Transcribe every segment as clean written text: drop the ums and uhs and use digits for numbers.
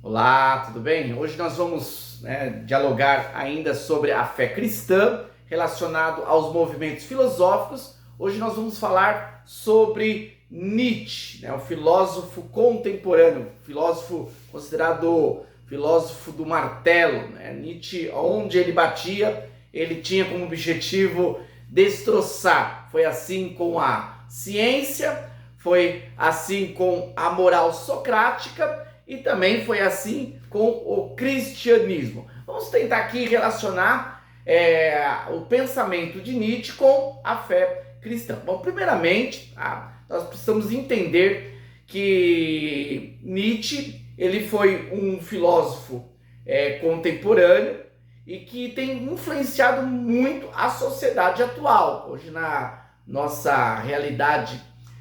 Olá, tudo bem? Hoje nós vamos dialogar ainda sobre a fé cristã relacionado aos movimentos filosóficos. Hoje nós vamos falar sobre Nietzsche, o filósofo contemporâneo, filósofo considerado filósofo do martelo. Nietzsche, onde ele batia, ele tinha como objetivo destroçar. Foi assim com a ciência, foi assim com a moral socrática, e também foi assim com o cristianismo. Vamos tentar aqui relacionar o pensamento de Nietzsche com a fé cristã. Bom, primeiramente, nós precisamos entender que Nietzsche ele foi um filósofo contemporâneo e que tem influenciado muito a sociedade atual. Hoje, na nossa realidade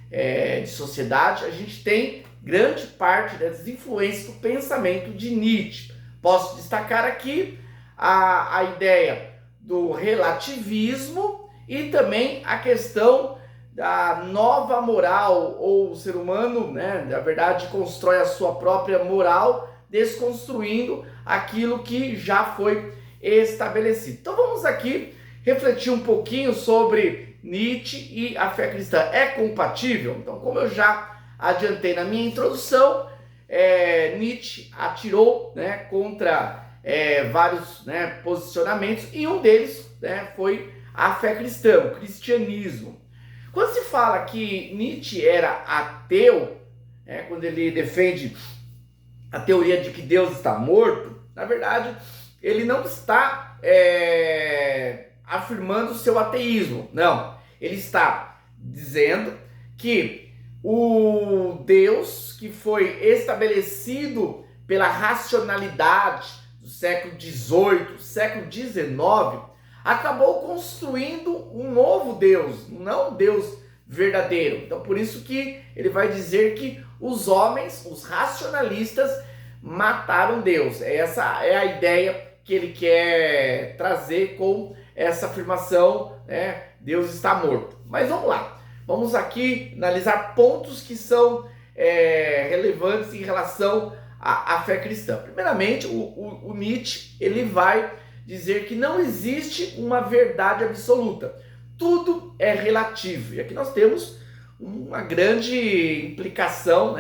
de sociedade, a gente tem grande parte das influências do pensamento de Nietzsche. Posso destacar aqui a ideia do relativismo e também a questão da nova moral, ou o ser humano, na verdade, constrói a sua própria moral, desconstruindo aquilo que já foi estabelecido. Então vamos aqui refletir um pouquinho sobre Nietzsche e a fé cristã. É compatível? Então, como eu já adiantei na minha introdução, Nietzsche atirou contra vários posicionamentos, e um deles foi a fé cristã, o cristianismo. Quando se fala que Nietzsche era ateu, quando ele defende a teoria de que Deus está morto, na verdade, ele não está afirmando o seu ateísmo. Não, ele está dizendo que o Deus que foi estabelecido pela racionalidade do século XVIII, século XIX, acabou construindo um novo Deus, não um Deus verdadeiro. Então, por isso que ele vai dizer que os homens, os racionalistas, mataram Deus. Essa é a ideia que ele quer trazer com essa afirmação, Deus está morto. Mas vamos lá. Vamos aqui analisar pontos que são relevantes em relação à fé cristã. Primeiramente, o Nietzsche ele vai dizer que não existe uma verdade absoluta. Tudo é relativo. E aqui nós temos uma grande implicação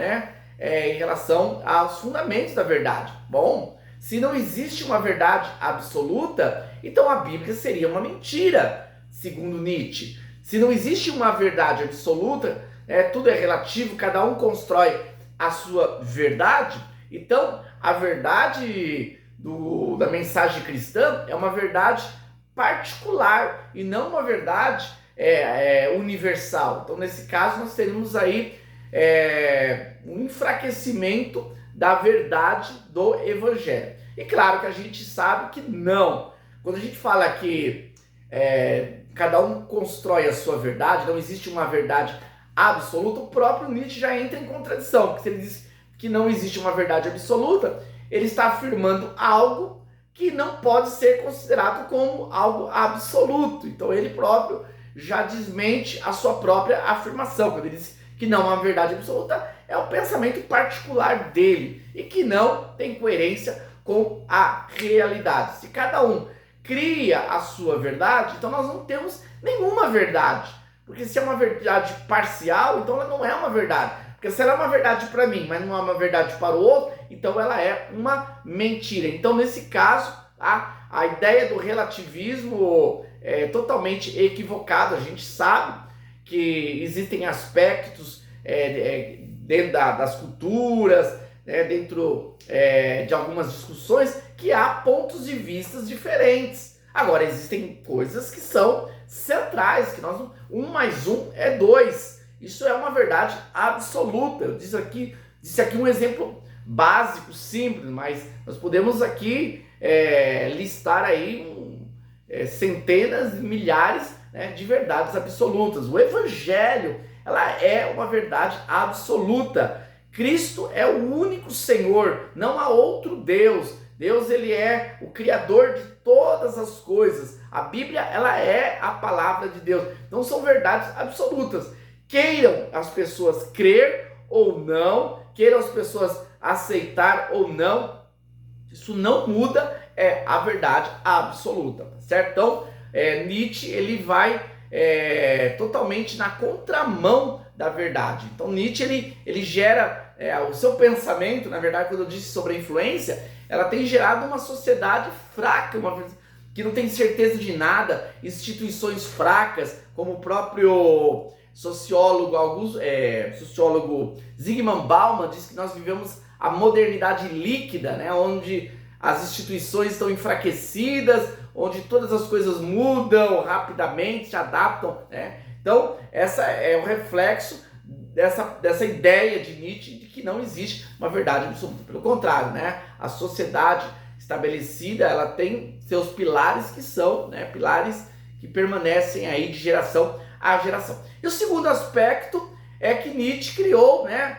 em relação aos fundamentos da verdade. Bom, se não existe uma verdade absoluta, então a Bíblia seria uma mentira, segundo Nietzsche. Se não existe uma verdade absoluta, tudo é relativo, cada um constrói a sua verdade, então a verdade da mensagem cristã é uma verdade particular e não uma verdade universal. Então, nesse caso, nós teríamos aí um enfraquecimento da verdade do evangelho. E claro que a gente sabe que não. Quando a gente fala que cada um constrói a sua verdade, não existe uma verdade absoluta, o próprio Nietzsche já entra em contradição, porque se ele diz que não existe uma verdade absoluta, ele está afirmando algo que não pode ser considerado como algo absoluto. Então ele próprio já desmente a sua própria afirmação. Quando ele diz que não é uma verdade absoluta, é o pensamento particular dele e que não tem coerência com a realidade. Se cada um cria a sua verdade, então nós não temos nenhuma verdade. Porque se é uma verdade parcial, então ela não é uma verdade. Porque se ela é uma verdade para mim, mas não é uma verdade para o outro, então ela é uma mentira. Então, nesse caso, a ideia do relativismo é totalmente equivocada. A gente sabe que existem aspectos dentro das culturas, dentro de algumas discussões, que há pontos de vista diferentes. Agora, existem coisas que são centrais, que nós 1 mais 1 é 2. Isso é uma verdade absoluta. Eu disse aqui um exemplo básico, simples, mas nós podemos aqui listar aí centenas, milhares de verdades absolutas. O Evangelho, ela é uma verdade absoluta. Cristo é o único Senhor, não há outro Deus. Deus, ele é o Criador de todas as coisas. A Bíblia, ela é a palavra de Deus. Não são verdades absolutas. Queiram as pessoas crer ou não, queiram as pessoas aceitar ou não, isso não muda a verdade absoluta, certo? Então, Nietzsche ele vai totalmente na contramão da verdade. Então, Nietzsche ele gera o seu pensamento, na verdade, quando eu disse sobre a influência, ela tem gerado uma sociedade fraca, que não tem certeza de nada, instituições fracas, como o próprio sociólogo Zygmunt Bauman diz que nós vivemos a modernidade líquida, né, onde as instituições estão enfraquecidas, onde todas as coisas mudam rapidamente, se adaptam, né? Então, essa é o reflexo dessa ideia de Nietzsche de que não existe uma verdade absoluta. Pelo contrário, né? A sociedade estabelecida, ela tem seus pilares que são, né, pilares que permanecem aí de geração a geração. E o segundo aspecto é que Nietzsche criou, né,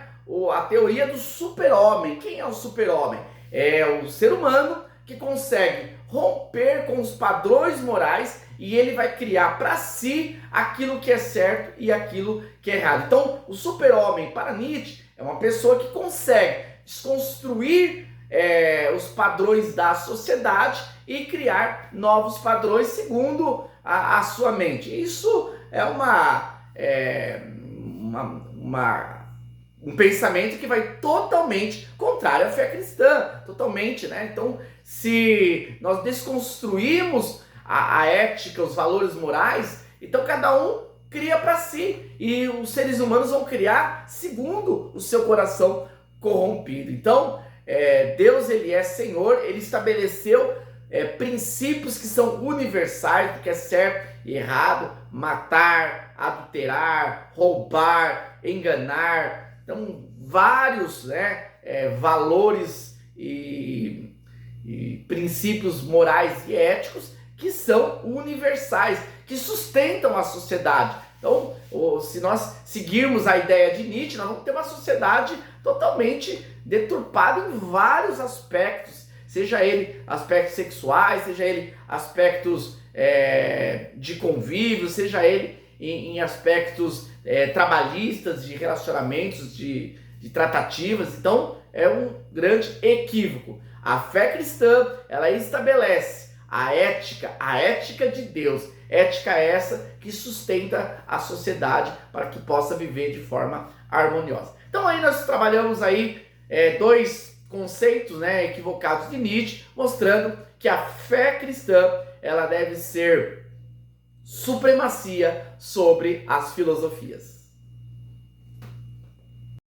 a teoria do super-homem. Quem é o super-homem? É o ser humano que consegue romper com os padrões morais e ele vai criar para si aquilo que é certo e aquilo que é errado. Então, o super-homem para Nietzsche é uma pessoa que consegue desconstruir os padrões da sociedade e criar novos padrões segundo a sua mente. Isso é um pensamento que vai totalmente contrário à fé cristã, totalmente, né? Então, se nós desconstruirmos a ética, os valores morais, então cada um cria para si e os seres humanos vão criar segundo o seu coração corrompido. Então, Deus, ele é Senhor, ele estabeleceu princípios que são universais, do que é certo e errado, matar, adulterar, roubar, enganar. Então, vários, né, valores e princípios morais e éticos que são universais, que sustentam a sociedade. Então, se nós seguirmos a ideia de Nietzsche, nós vamos ter uma sociedade totalmente deturpada em vários aspectos, seja ele aspectos sexuais, seja ele aspectos de convívio, seja ele em aspectos trabalhistas, de relacionamentos, de tratativas. Então, é um grande equívoco. A fé cristã, ela estabelece a ética de Deus. Ética essa que sustenta a sociedade para que possa viver de forma harmoniosa. Então aí nós trabalhamos aí dois conceitos, né, equivocados de Nietzsche, mostrando que a fé cristã ela deve ser supremacia sobre as filosofias.